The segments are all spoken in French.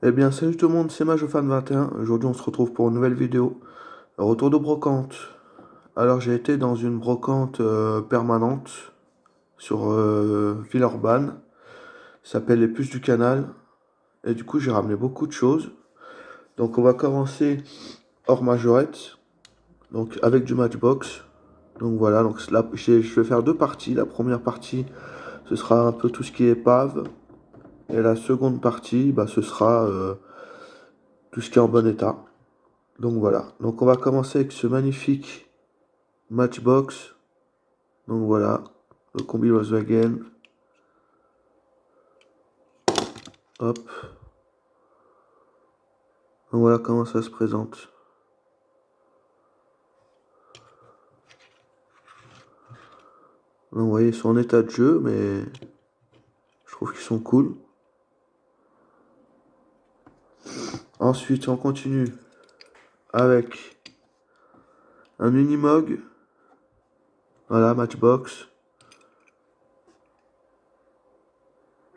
Eh bien, salut tout le monde, c'est Majofan21. Aujourd'hui, on se retrouve pour une nouvelle vidéo. Retour de brocante. Alors, j'ai été dans une brocante permanente sur Villeurbanne. Ça s'appelle les Puces du Canal. Et du coup, j'ai ramené beaucoup de choses. Donc, on va commencer hors majorette. Donc, avec du Matchbox. Donc, voilà. Donc, là, je vais faire deux parties. La première partie, ce sera un peu tout ce qui est épave. Et la seconde partie, bah, ce sera tout ce qui est en bon état. Donc voilà, donc on va commencer avec ce magnifique Matchbox. Donc voilà, le combi Volkswagen. Hop. Donc voilà comment ça se présente. Donc vous voyez, ils sont en état de jeu, mais je trouve qu'ils sont cool. Ensuite, on continue avec un Unimog. Voilà, Matchbox.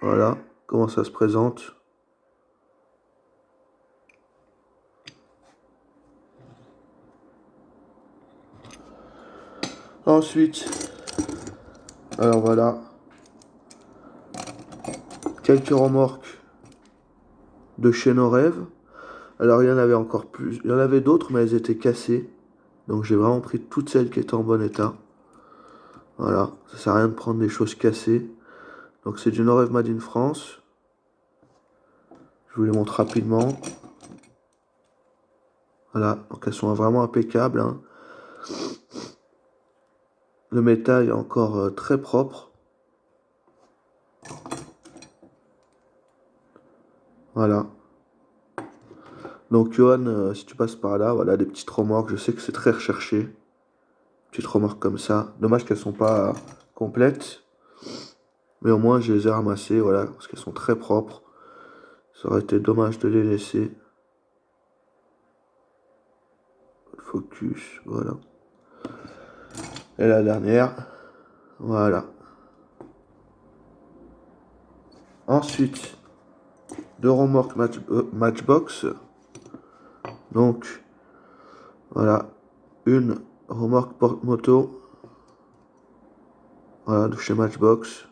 Voilà, comment ça se présente. Ensuite, alors voilà, quelques remorques de chez nos rêves. Alors il y en avait encore plus, il y en avait d'autres, mais elles étaient cassées. Donc j'ai vraiment pris toutes celles qui étaient en bon état. Voilà, ça sert à rien de prendre des choses cassées. Donc c'est du Norev Made in France. Je vous les montre rapidement. Voilà, donc elles sont vraiment impeccables, hein. Le métal est encore très propre. Voilà. Donc Johan, si tu passes par là, voilà des petites remorques. Je sais que c'est très recherché. Petites remorques comme ça. Dommage qu'elles sont pas complètes. Mais au moins je les ai ramassées, voilà, parce qu'elles sont très propres. Ça aurait été dommage de les laisser. Focus, voilà. Et la dernière, voilà. Ensuite, deux remorques Matchbox. Donc, voilà, une remorque porte-moto, voilà, de chez Matchbox.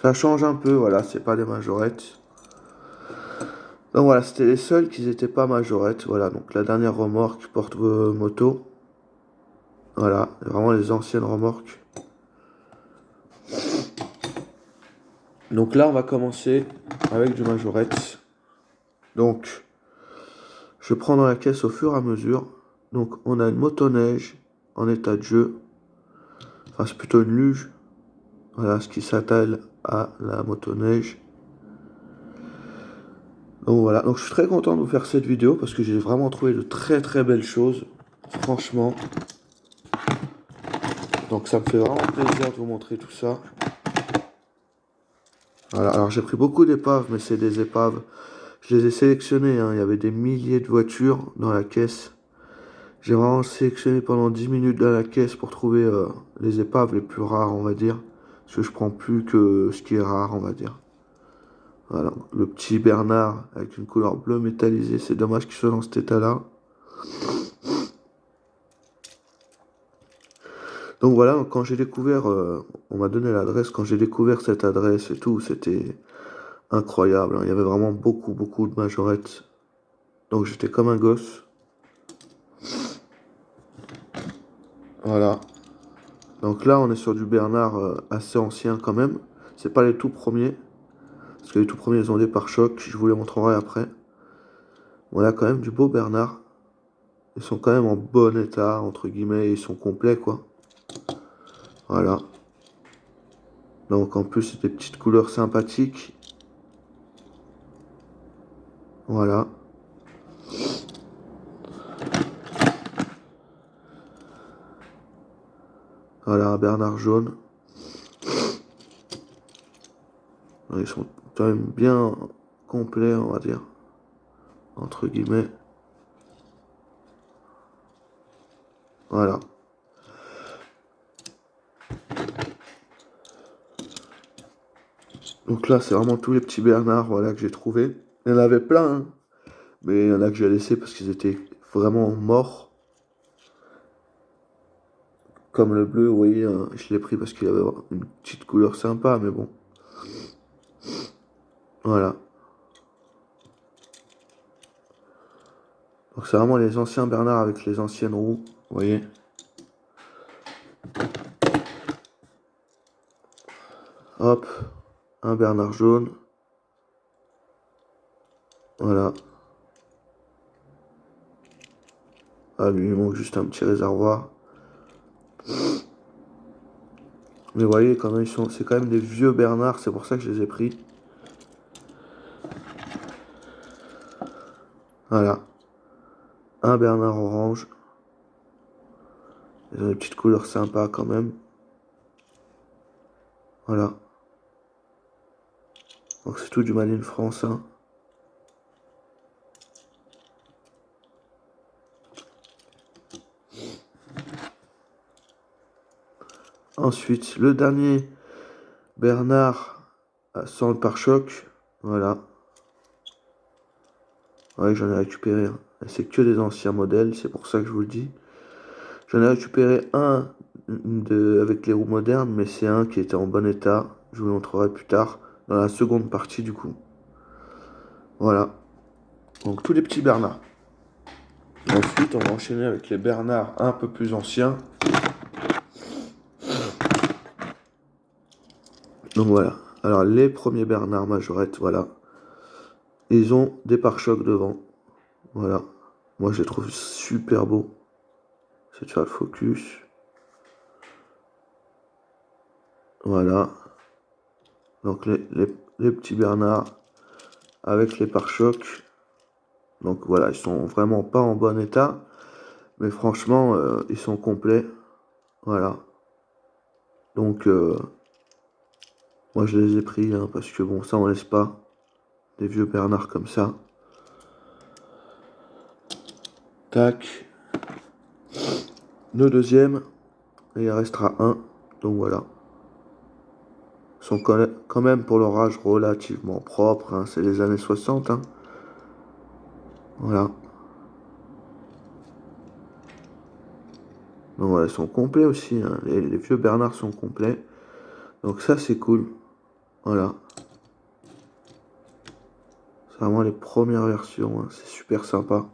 Ça change un peu, voilà, c'est pas des majorettes. Donc voilà, c'était les seuls qui n'étaient pas majorettes. Voilà, donc la dernière remorque porte-moto. Voilà, vraiment les anciennes remorques. Donc là, on va commencer avec du majorette. Donc, je prends dans la caisse au fur et à mesure. Donc, on a une motoneige en état de jeu. Enfin, c'est plutôt une luge. Voilà ce qui s'attelle à la motoneige. Donc voilà, donc je suis très content de vous faire cette vidéo parce que j'ai vraiment trouvé de très très belles choses. Franchement. Donc ça me fait vraiment plaisir de vous montrer tout ça. Voilà, alors j'ai pris beaucoup d'épaves, mais c'est des épaves. Je les ai sélectionnées, hein. Il y avait des milliers de voitures dans la caisse. J'ai vraiment sélectionné pendant 10 minutes dans la caisse pour trouver les épaves les plus rares, on va dire. Parce que je prends plus que ce qui est rare, on va dire. Voilà, le petit Bernard avec une couleur bleue métallisée, c'est dommage qu'il soit dans cet état-là. Donc voilà, quand j'ai découvert, on m'a donné l'adresse, quand j'ai découvert cette adresse et tout, c'était incroyable, hein. Il y avait vraiment beaucoup, beaucoup de majorettes. Donc j'étais comme un gosse. Voilà. Donc là, on est sur du Bernard assez ancien quand même. C'est pas les tout premiers. Parce que les tout premiers, ils ont des pare-chocs. Je vous les montrerai après. Voilà, quand même du beau Bernard. Ils sont quand même en bon état, entre guillemets. Ils sont complets, quoi. Voilà. Donc en plus, c'est des petites couleurs sympathiques. Voilà. Voilà, un Bernard jaune. Ils sont quand même bien complets, on va dire. Entre guillemets. Voilà. Donc là, c'est vraiment tous les petits Bernard, voilà, que j'ai trouvé. Il y en avait plein, hein, mais il y en a que j'ai laissé parce qu'ils étaient vraiment morts. Comme le bleu, vous voyez, je l'ai pris parce qu'il avait une petite couleur sympa, mais bon. Voilà. Donc c'est vraiment les anciens Bernard avec les anciennes roues, vous voyez. Hop, un Bernard jaune. Voilà. Ah, lui, il manque juste un petit réservoir. Mais vous voyez, quand même, c'est quand même des vieux Bernard, c'est pour ça que je les ai pris. Voilà. Un Bernard orange. Ils ont des petites couleurs sympas quand même. Voilà. Donc c'est tout du Made in France, hein. Ensuite, le dernier Bernard sans le pare-choc. Voilà. Ouais, j'en ai récupéré un. C'est que des anciens modèles, c'est pour ça que je vous le dis. J'en ai récupéré un avec les roues modernes, mais c'est un qui était en bon état. Je vous le montrerai plus tard, dans la seconde partie du coup. Voilà. Donc tous les petits Bernards. Ensuite, on va enchaîner avec les Bernards un peu plus anciens. Donc voilà. Alors les premiers Bernards Majorette, voilà. Ils ont des pare-chocs devant. Voilà. Moi je les trouve super beaux. C'est de faire le focus. Voilà. Donc les petits Bernards avec les pare-chocs. Donc voilà, ils sont vraiment pas en bon état. Mais franchement, ils sont complets. Voilà. Donc moi je les ai pris hein, parce que bon, ça on laisse pas des vieux Bernards comme ça. Tac. Le deuxième, et il restera un. Donc voilà. Ils sont quand même pour leur âge relativement propres. Hein. C'est les années 60. Hein. Voilà. Donc voilà, ils sont complets aussi. Hein. Les vieux Bernards sont complets. Donc ça c'est cool. Voilà. C'est vraiment les premières versions. Hein. C'est super sympa.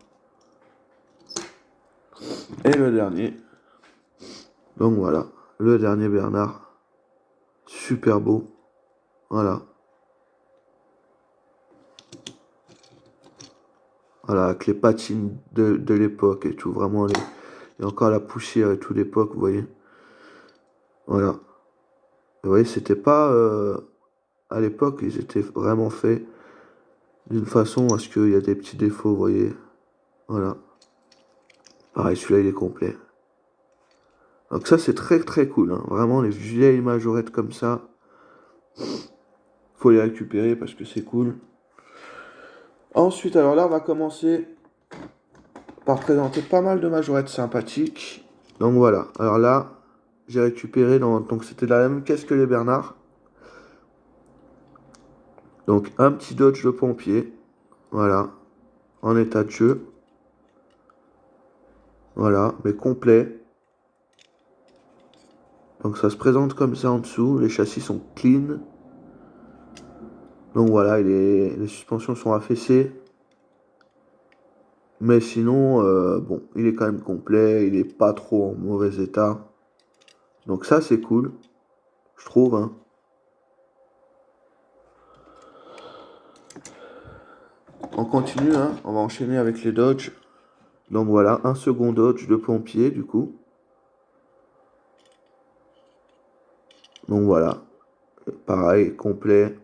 Et le dernier. Donc voilà. Le dernier Bernard. Super beau. Voilà. Voilà, avec les patines de l'époque et tout. Vraiment, et encore la poussière et tout l'époque, vous voyez. Voilà. Vous voyez, c'était pas... à l'époque, ils étaient vraiment faits d'une façon à ce qu'il y a des petits défauts, vous voyez. Voilà. Pareil, celui-là, il est complet. Donc ça, c'est très très cool. Hein. Vraiment, les vieilles majorettes comme ça, faut les récupérer parce que c'est cool. Ensuite, alors là, on va commencer par présenter pas mal de majorettes sympathiques. Donc voilà. Alors là, j'ai récupéré donc c'était la même caisse que les Bernards. Donc un petit Dodge de pompier. Voilà. En état de jeu. Voilà, mais complet. Donc ça se présente comme ça en dessous. Les châssis sont clean. Donc voilà, les suspensions sont affaissées. Mais sinon, bon, il est quand même complet. Il n'est pas trop en mauvais état. Donc ça, c'est cool. Je trouve. Hein. On continue, hein. On va enchaîner avec les Dodge. Donc voilà, un second Dodge de pompier du coup. Donc voilà, pareil, complet.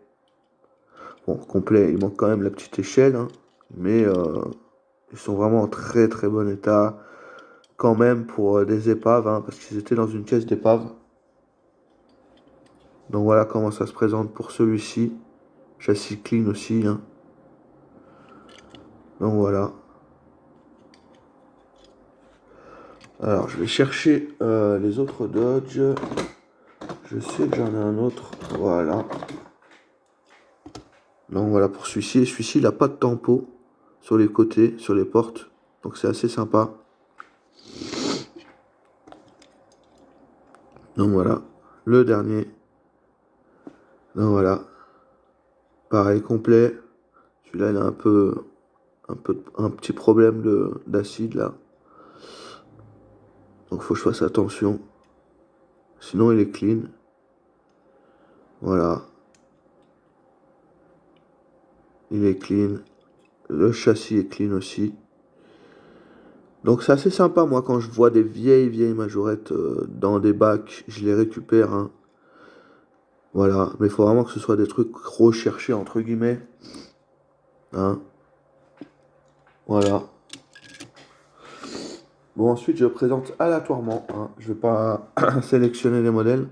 Bon, complet, il manque quand même la petite échelle, hein, mais ils sont vraiment en très très bon état quand même pour des épaves, hein, parce qu'ils étaient dans une caisse d'épave. Donc voilà comment ça se présente pour celui-ci. Châssis clean aussi. Hein. Donc voilà. Alors je vais chercher les autres Dodge. Je sais que j'en ai un autre. Voilà. Donc voilà pour celui-ci. Et celui-ci, il n'a pas de tempo sur les côtés, sur les portes. Donc c'est assez sympa. Donc voilà, le dernier. Donc voilà, pareil complet. Celui-là, il a un petit problème d'acide là. Donc faut que je fasse attention. Sinon, il est clean. Voilà, il est clean. Le châssis est clean aussi. Donc c'est assez sympa, moi, quand je vois des vieilles majorettes dans des bacs, je les récupère, hein. Voilà, mais il faut vraiment que ce soit des trucs recherchés, entre guillemets, hein. Voilà. Bon, ensuite, je présente aléatoirement, hein. Je vais pas sélectionner les modèles.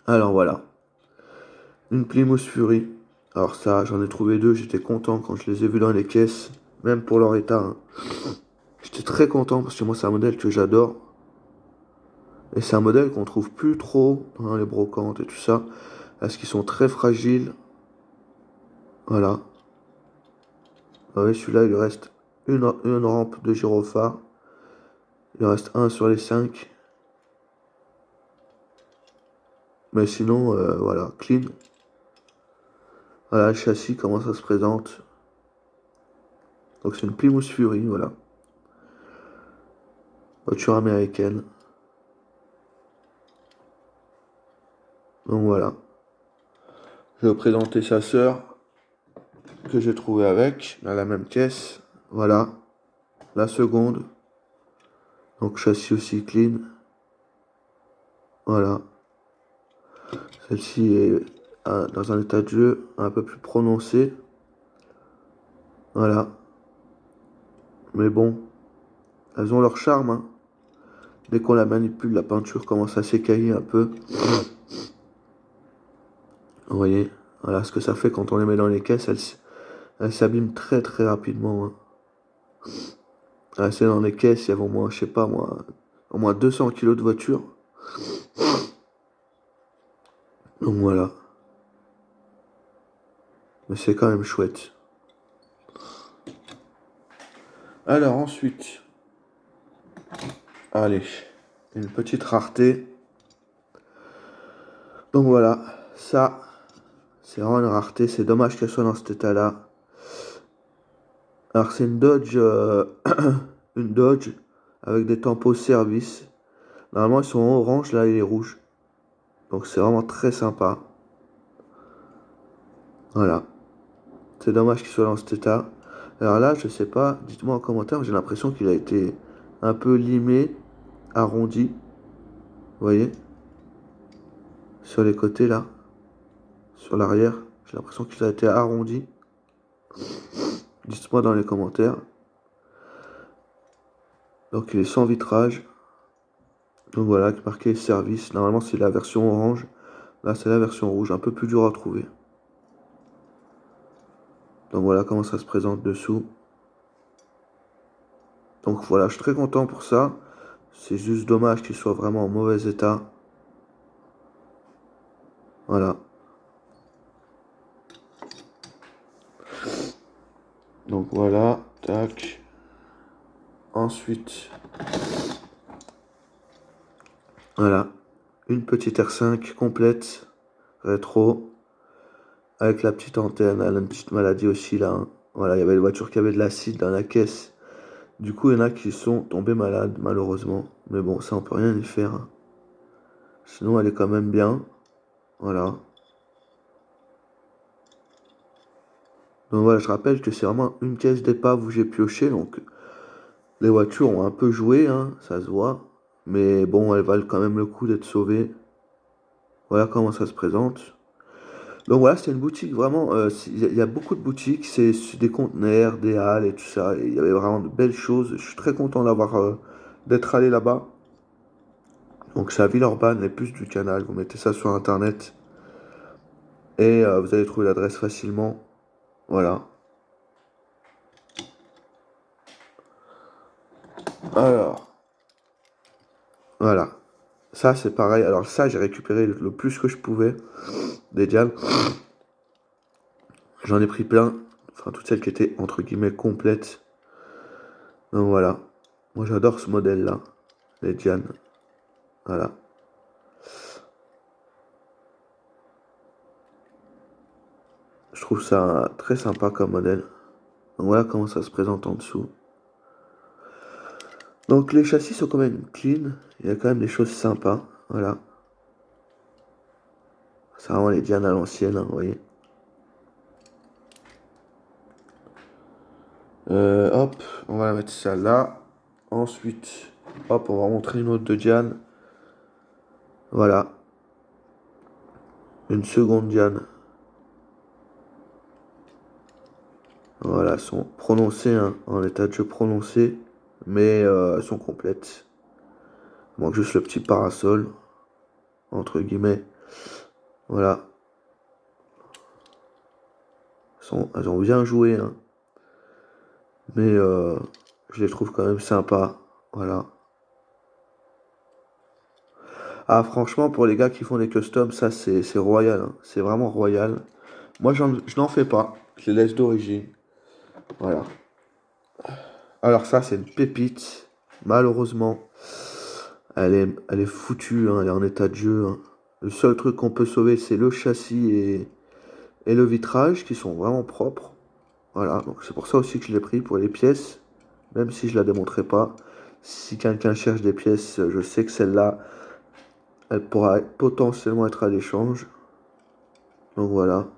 Alors voilà, une Plymouth Fury. Alors ça, j'en ai trouvé deux, j'étais content quand je les ai vus dans les caisses, même pour leur état, hein. J'étais très content parce que moi, c'est un modèle que j'adore. Et c'est un modèle qu'on trouve plus trop dans les brocantes et tout ça, parce qu'ils sont très fragiles. Voilà. Ah oui, celui-là, il lui reste une rampe de gyrophare. Il en reste un sur les 5. Mais sinon, voilà, clean. Voilà, le châssis, comment ça se présente. Donc c'est une Plymouth Fury, voilà. Voiture américaine. Donc voilà. Je vais vous présenter sa sœur, que j'ai trouvée avec, dans la même caisse. Voilà. La seconde. Donc châssis aussi clean. Voilà. Celle-ci est dans un état de jeu un peu plus prononcé. Voilà. Mais bon, elles ont leur charme, hein. Dès qu'on la manipule, la peinture commence à s'écailler un peu. Vous voyez, voilà ce que ça fait quand on les met dans les caisses. Elles s'abîment très rapidement, hein. C'est dans les caisses, il y avait au moins, je sais pas moi, au moins 200 kilos de voiture. Donc voilà. Mais c'est quand même chouette. Alors ensuite, allez, une petite rareté. Donc voilà, ça, c'est vraiment une rareté. C'est dommage qu'elle soit dans cet état-là. Alors c'est une Dodge, une Dodge avec des tampons service. Normalement ils sont orange, là il est rouge. Donc c'est vraiment très sympa. Voilà. C'est dommage qu'il soit dans cet état. Alors là, je sais pas, dites-moi en commentaire, j'ai l'impression qu'il a été un peu limé, arrondi. Vous voyez? Sur les côtés là, sur l'arrière, j'ai l'impression qu'il a été arrondi. Dites-moi dans les commentaires. Donc il est sans vitrage. Donc voilà, marqué service. Normalement c'est la version orange. Là c'est la version rouge, un peu plus dur à trouver. Donc voilà comment ça se présente dessous. Donc voilà, je suis très content pour ça. C'est juste dommage qu'il soit vraiment en mauvais état. Voilà. Donc voilà, tac. Ensuite, voilà, une petite R5 complète, rétro, avec la petite antenne. Elle a une petite maladie aussi là, hein. Voilà, il y avait les voitures qui avaient de l'acide dans la caisse. Du coup, il y en a qui sont tombés malades, malheureusement. Mais bon, ça on peut rien y faire, hein. Sinon, elle est quand même bien. Voilà. Donc voilà, je rappelle que c'est vraiment une caisse d'épave où j'ai pioché. Donc les voitures ont un peu joué, hein, ça se voit. Mais bon, elles valent quand même le coup d'être sauvées. Voilà comment ça se présente. Donc voilà, c'est une boutique vraiment. Il y a beaucoup de boutiques, c'est des conteneurs, des halles et tout ça. Et il y avait vraiment de belles choses. Je suis très content d'être allé là-bas. Donc c'est à Villeurbanne, les puces du canal. Vous mettez ça sur internet et vous allez trouver l'adresse facilement. Voilà. Alors, voilà. Ça c'est pareil. Alors ça, j'ai récupéré le plus que je pouvais des diamants. J'en ai pris plein, enfin toutes celles qui étaient entre guillemets complètes. Donc voilà, moi j'adore ce modèle-là, les Diane. Voilà. Je trouve ça très sympa comme modèle. Donc voilà comment ça se présente en dessous. Donc les châssis sont quand même clean, il y a quand même des choses sympas. Voilà. C'est vraiment les Diane à l'ancienne, hein, vous voyez. Hop, on va mettre ça là. Ensuite, hop, on va montrer une autre de Diane. Voilà. Une seconde Diane. Voilà, elles sont prononcées, hein, en état de jeu prononcé, mais elles sont complètes. Il manque juste le petit parasol, entre guillemets. Voilà. Elles ont bien joué, hein. Mais je les trouve quand même sympas. Voilà. Ah, franchement, pour les gars qui font des customs, ça c'est royal, hein. C'est vraiment royal. Moi, je n'en fais pas. Je les laisse d'origine. Voilà. Alors ça, c'est une pépite. Malheureusement, elle est foutue, hein. Elle est en état de jeu, hein. Le seul truc qu'on peut sauver, c'est le châssis et le vitrage, qui sont vraiment propres. Voilà, donc c'est pour ça aussi que je l'ai pris, pour les pièces. Même si je la démontrerai pas. Si quelqu'un cherche des pièces, je sais que celle-là, elle pourra potentiellement être à l'échange. Donc voilà.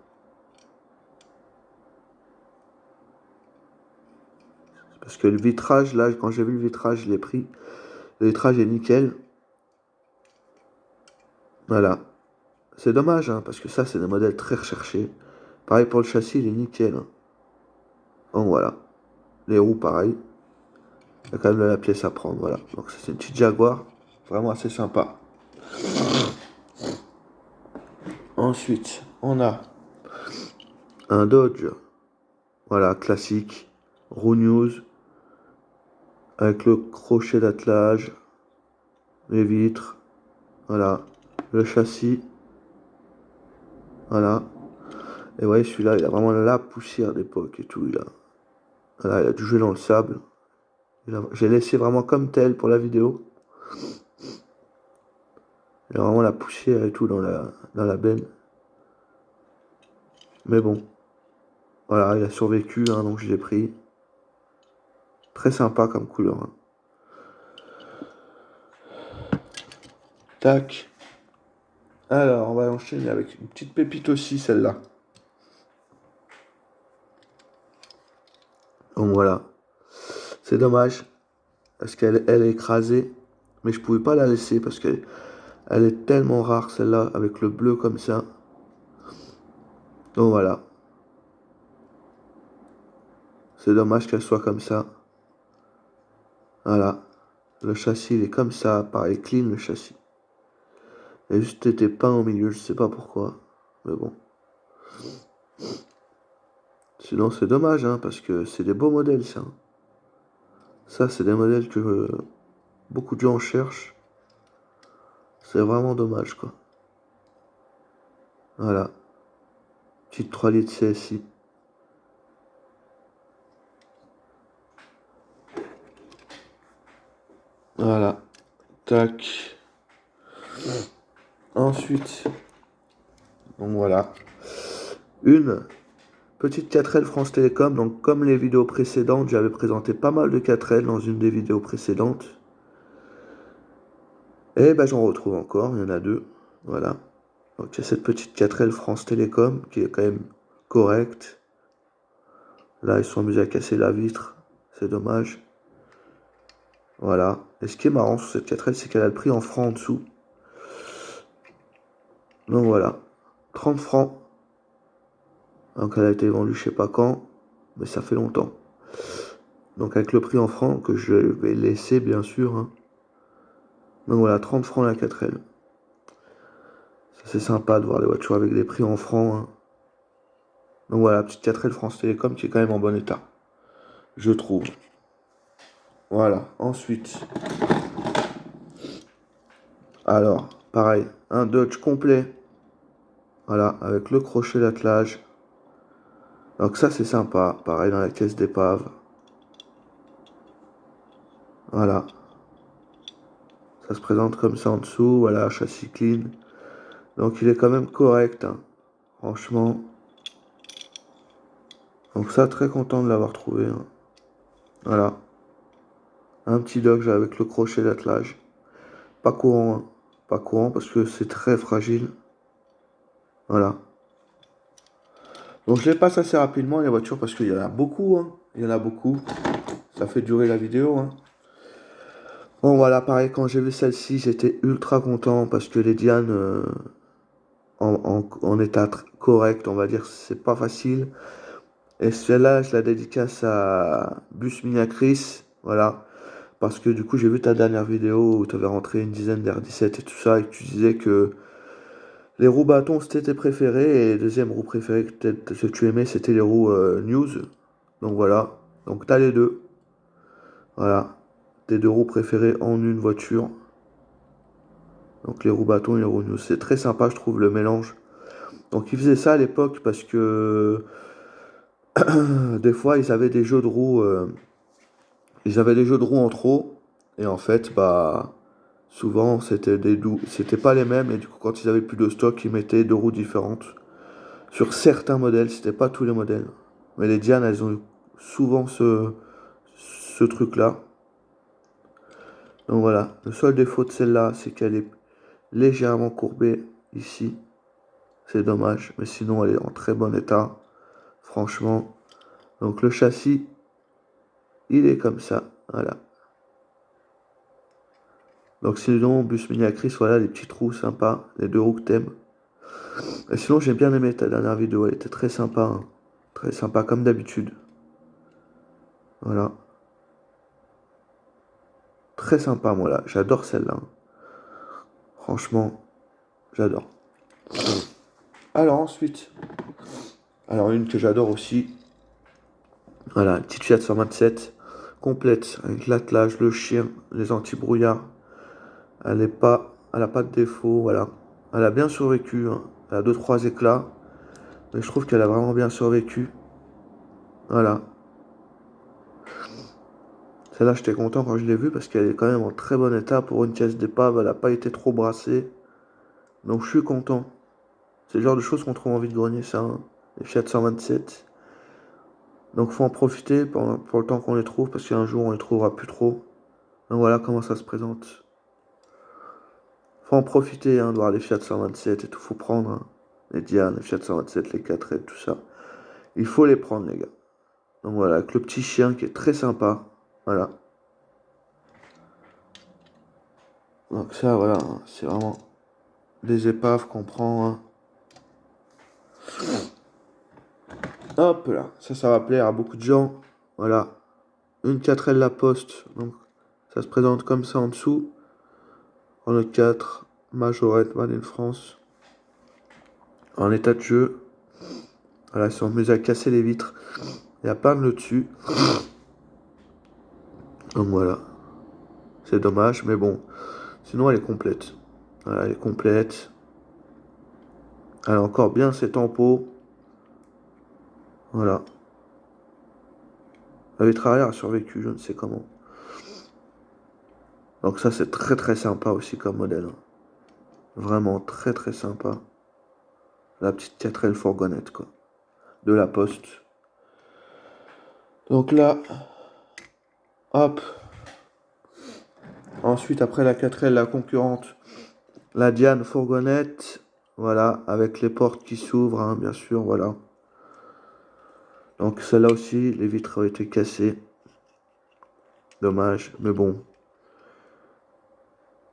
Parce que le vitrage, là, quand j'ai vu le vitrage, je l'ai pris. Le vitrage est nickel. Voilà. C'est dommage, hein, parce que ça, c'est des modèles très recherchés. Pareil pour le châssis, il est nickel, hein. Donc voilà. Les roues, pareil. Il y a quand même de la pièce à prendre, voilà. Donc c'est une petite Jaguar. Vraiment assez sympa. Ensuite, on a un Dodge. Voilà, classique. Roue News. Avec le crochet d'attelage. Les vitres. Voilà. Le châssis. Voilà. Et ouais, celui-là, il a vraiment la poussière d'époque et tout. Voilà, il a dû jouer dans le sable. J'ai laissé vraiment comme tel pour la vidéo. Il a vraiment la poussière et tout dans la benne. Mais bon. Voilà, il a survécu, hein, donc je l'ai pris. Très sympa comme couleur, hein. Tac. Alors, on va enchaîner avec une petite pépite aussi, celle-là. Donc voilà. C'est dommage. Parce elle est écrasée. Mais je pouvais pas la laisser parce qu'elle est tellement rare, celle-là, avec le bleu comme ça. Donc voilà. C'est dommage qu'elle soit comme ça. Voilà. Le châssis, il est comme ça. Pareil, clean le châssis. Il a juste été peint au milieu, je sais pas pourquoi. Mais bon. Sinon, c'est dommage, hein, parce que c'est des beaux modèles, ça. Ça, c'est des modèles que beaucoup de gens cherchent. C'est vraiment dommage, quoi. Voilà. Petite 3 litres CSI. Voilà. Tac. Ensuite, donc voilà. Une petite 4L France Télécom. Donc, comme les vidéos précédentes, j'avais présenté pas mal de 4L dans une des vidéos précédentes. Et ben, j'en retrouve encore. Il y en a deux. Voilà. Donc, il y a cette petite 4L France Télécom qui est quand même correcte. Là, ils sont amusés à casser la vitre. C'est dommage. Voilà. Et ce qui est marrant sur cette 4L, c'est qu'elle a le prix en francs en dessous. Donc voilà. 30 francs. Donc elle a été vendue je sais pas quand. Mais ça fait longtemps. Donc avec le prix en francs que je vais laisser bien sûr, hein. Donc voilà, 30 francs la 4L. Ça c'est sympa de voir les voitures avec des prix en francs, hein. Donc voilà, petite 4L France Télécom qui est quand même en bon état. Je trouve. Voilà. Ensuite. Alors, pareil, un Dodge complet. Voilà, avec le crochet d'attelage. Donc ça c'est sympa, pareil dans la caisse d'épave. Voilà, ça se présente comme ça en dessous, voilà, châssis clean. Donc il est quand même correct, hein, franchement. Donc ça, très content de l'avoir trouvé, hein. Voilà, un petit dodge avec le crochet d'attelage. Pas courant, hein. Pas courant parce que c'est très fragile. Voilà. Donc je les passe assez rapidement les voitures parce qu'il y en a beaucoup, hein. Il y en a beaucoup. Ça fait durer la vidéo, hein. Bon voilà, pareil, quand j'ai vu celle-ci, j'étais ultra content parce que les Diane en état correct, on va dire, c'est pas facile. Et celle-là, je la dédicace à Bus Miniacris, voilà. Parce que du coup, j'ai vu ta dernière vidéo où tu avais rentré une dizaine d'R17 et tout ça, et que tu disais que les roues bâtons c'était tes préférés, et les deuxième roue préférée que tu aimais, c'était les roues News. Donc voilà. Donc t'as les deux. Voilà. Tes deux roues préférées en une voiture. Donc les roues bâtons et les roues News. C'est très sympa, je trouve, le mélange. Donc ils faisaient ça à l'époque parce que des fois ils avaient des jeux de roues. Ils avaient des jeux de roues en trop. Et en fait, bah. Souvent, c'était pas les mêmes, et du coup, quand ils avaient plus de stock, ils mettaient deux roues différentes. Sur certains modèles, c'était pas tous les modèles. Mais les Diane, elles ont eu souvent ce truc-là. Donc voilà, le seul défaut de celle-là, c'est qu'elle est légèrement courbée ici. C'est dommage, mais sinon, elle est en très bon état. Franchement. Donc le châssis, il est comme ça. Voilà. Donc sinon, bus mini Acris, voilà, les petits trous sympas, les deux roues que t'aimes. Et sinon, j'ai bien aimé ta dernière vidéo, elle était très sympa, hein. Très sympa comme d'habitude. Voilà. Très sympa, moi là. J'adore celle-là, hein. Franchement, j'adore. Alors ensuite, alors une que j'adore aussi. Voilà, une petite Fiat 127 complète avec l'attelage, le chien, les anti-brouillards. Elle a pas de défaut, voilà. Elle a bien survécu, hein. Elle a deux trois éclats, mais je trouve qu'elle a vraiment bien survécu. Voilà. Celle-là, j'étais content quand je l'ai vue parce qu'elle est quand même en très bon état pour une caisse d'épave. Elle n'a pas été trop brassée. Donc je suis content. C'est le genre de choses qu'on trouve en vide-grenier, ça, hein. Les Fiat 127. Donc faut en profiter pour le temps qu'on les trouve, parce qu'un jour on les trouvera plus trop. Donc voilà comment ça se présente. Faut en profiter, hein, de voir les Fiat 127 et tout. Faut prendre, hein. Les Diane, les Fiat 127, les 4L, tout ça. Il faut les prendre, les gars. Donc voilà, avec le petit chien qui est très sympa. Voilà. Donc ça, voilà, hein, c'est vraiment des épaves qu'on prend, hein. Hop là, ça va plaire à beaucoup de gens. Voilà, une 4L La Poste, donc ça se présente comme ça en dessous. En E4, Majorette, Made in France, en état de jeu. Voilà, ils sont mis à casser les vitres. Il y a plein de dessus. Donc voilà, c'est dommage, mais bon. Sinon, elle est complète. Voilà, elle est complète. Elle a encore bien ses tampons. Voilà. La vitre arrière a survécu, je ne sais comment. Donc ça, c'est très très sympa aussi comme modèle, hein. Vraiment très très sympa. La petite 4L fourgonnette, quoi. De La Poste. Donc là, hop. Ensuite, après la 4L, la concurrente, la Diane fourgonnette. Voilà, avec les portes qui s'ouvrent, hein, bien sûr, voilà. Donc celle-là aussi, les vitres ont été cassées. Dommage, mais bon.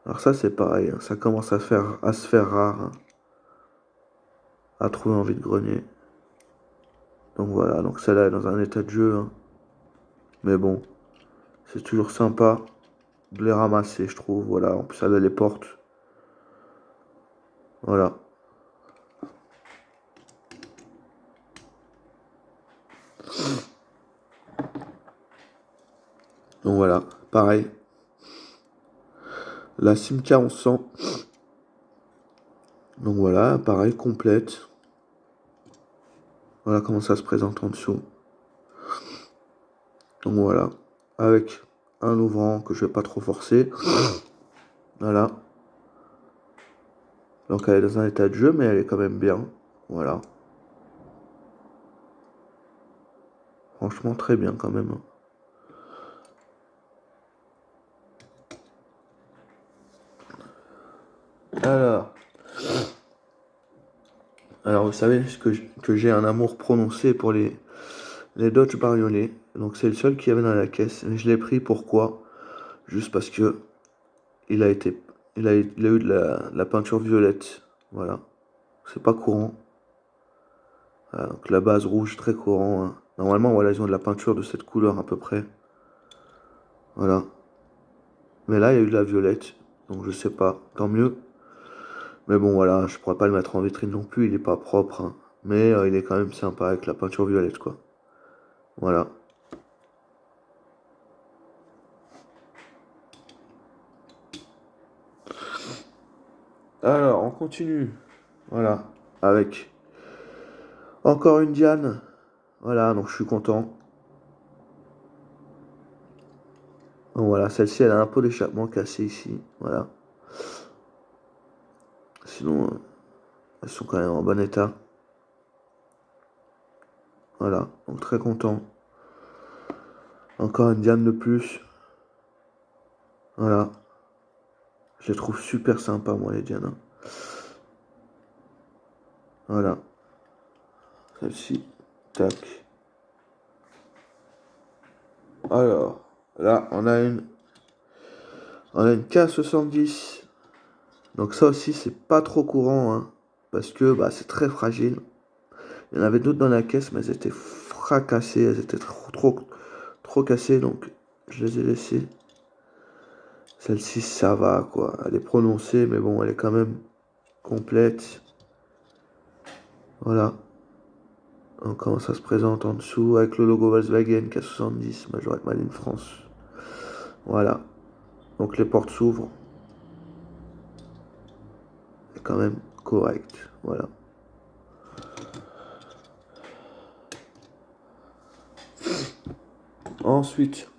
Alors ça, c'est pareil, hein, ça commence à se faire rare, hein, à trouver en vide-grenier. Donc voilà, donc celle-là est dans un état de jeu, hein. Mais bon, c'est toujours sympa de les ramasser, je trouve. Voilà, en plus elle a les portes. Voilà. Donc voilà, pareil. La Simca 1100. Donc voilà, pareil, complète. Voilà comment ça se présente en dessous. Donc voilà, avec un ouvrant que je vais pas trop forcer. Voilà. Donc elle est dans un état de jeu, mais elle est quand même bien. Voilà. Franchement, très bien quand même. Alors, vous savez que j'ai un amour prononcé pour les Dodge bariolés. Donc c'est le seul qu'il y avait dans la caisse. Et je l'ai pris pourquoi? Juste parce que il a été, il a eu de la peinture violette. Voilà. C'est pas courant. Voilà, donc la base rouge, très courant, hein. Normalement, voilà, ils ont de la peinture de cette couleur à peu près. Voilà. Mais là, il y a eu de la violette. Donc je sais pas. Tant mieux. Mais bon, voilà, je pourrais pas le mettre en vitrine non plus. Il est pas propre, hein. Mais il est quand même sympa avec la peinture violette, quoi. Voilà. Alors, on continue. Voilà. Avec encore une Diane. Voilà, donc je suis content. Donc voilà, celle-ci, elle a un pot d'échappement cassé ici. Voilà. Sinon, elles sont quand même en bon état. Voilà, donc très content. Encore une Diane de plus. Voilà. Je les trouve super sympas, moi, les Dianes, hein. Voilà. Celle-ci. Tac. Alors, là, on a une K70. Donc ça aussi, c'est pas trop courant, hein, parce que bah, c'est très fragile. Il y en avait d'autres dans la caisse, mais elles étaient fracassées, elles étaient trop cassées, donc je les ai laissées. Celle-ci, ça va, quoi. Elle est prononcée, mais bon, elle est quand même complète. Voilà. Donc, comment ça se présente en dessous, avec le logo Volkswagen K70, Majorette Made in France. Voilà. Donc les portes s'ouvrent. C'est quand même correct. Voilà. Ensuite,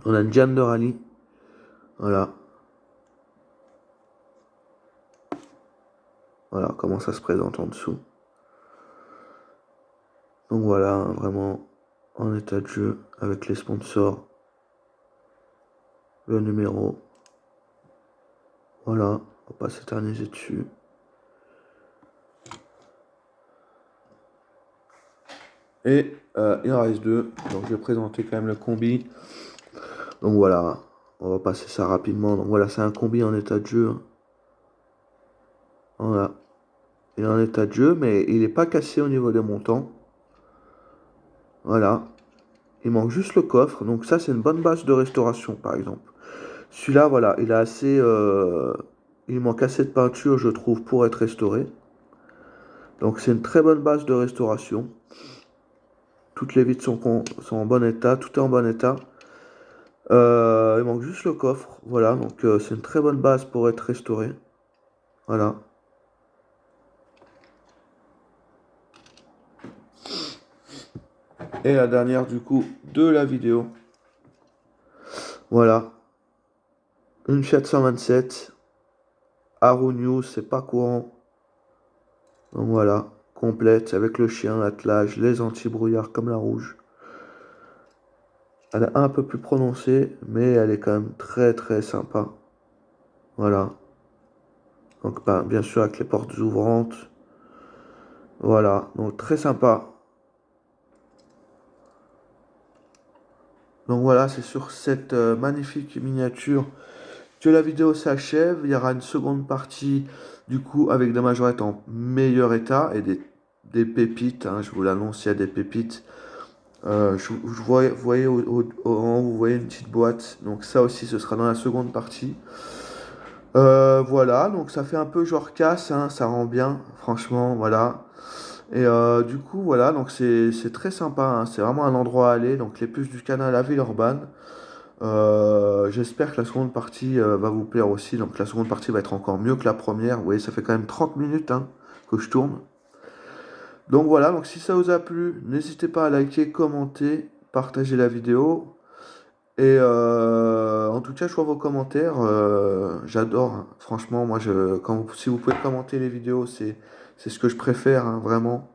on a une Jam de rallye. Voilà. Voilà comment ça se présente en dessous. Donc voilà, hein, vraiment en état de jeu avec les sponsors. Le numéro. Voilà, on va pas s'éterniser dessus. Et il en reste deux. Donc je vais présenter quand même le combi. Donc voilà, on va passer ça rapidement. Donc voilà, c'est un combi en état de jeu. Voilà. Il est en état de jeu, mais il n'est pas cassé au niveau des montants. Voilà. Il manque juste le coffre. Donc ça, c'est une bonne base de restauration, par exemple. Celui-là, voilà, il a assez... il manque assez de peinture, je trouve, pour être restauré. Donc c'est une très bonne base de restauration. Toutes les vitres sont en bon état, tout est en bon état. Il manque juste le coffre, voilà, donc c'est une très bonne base pour être restauré. Voilà. Et la dernière du coup de la vidéo. Voilà. Une Fiat 127. Haru News, c'est pas courant. Donc voilà, complète avec le chien, l'attelage, les anti-brouillards comme la rouge. Elle est un peu plus prononcée, mais elle est quand même très très sympa. Voilà. Donc bah, bien sûr avec les portes ouvrantes. Voilà, donc très sympa. Donc voilà, c'est sur cette magnifique miniature que la vidéo s'achève. Il y aura une seconde partie du coup avec des majorettes en meilleur état et des pépites, hein, je vous l'annonce, il y a des pépites. Vous voyez en haut, vous voyez une petite boîte. Donc ça aussi, ce sera dans la seconde partie. Voilà, donc ça fait un peu genre casse, hein, ça rend bien, franchement, voilà. Et du coup, voilà, donc c'est très sympa, hein, c'est vraiment un endroit à aller. Donc les puces du canal à Villeurbanne. J'espère que la seconde partie va vous plaire aussi. Donc la seconde partie va être encore mieux que la première. Vous voyez, ça fait quand même 30 minutes, hein, que je tourne. Donc voilà, donc si ça vous a plu, n'hésitez pas à liker, commenter, partager la vidéo. Et en tout cas, je vois vos commentaires. J'adore, hein. Franchement, moi, si vous pouvez commenter les vidéos, c'est ce que je préfère, hein, vraiment.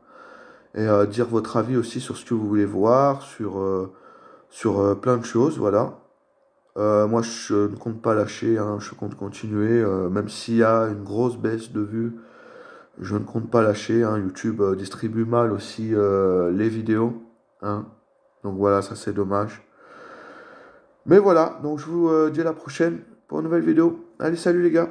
Et dire votre avis aussi sur ce que vous voulez voir, sur plein de choses, voilà. Moi, je ne compte pas lâcher, hein, je compte continuer, même s'il y a une grosse baisse de vues, je ne compte pas lâcher, hein. YouTube distribue mal aussi les vidéos, hein. Donc voilà, ça c'est dommage. Mais voilà, donc je vous dis à la prochaine pour une nouvelle vidéo. Allez, salut les gars!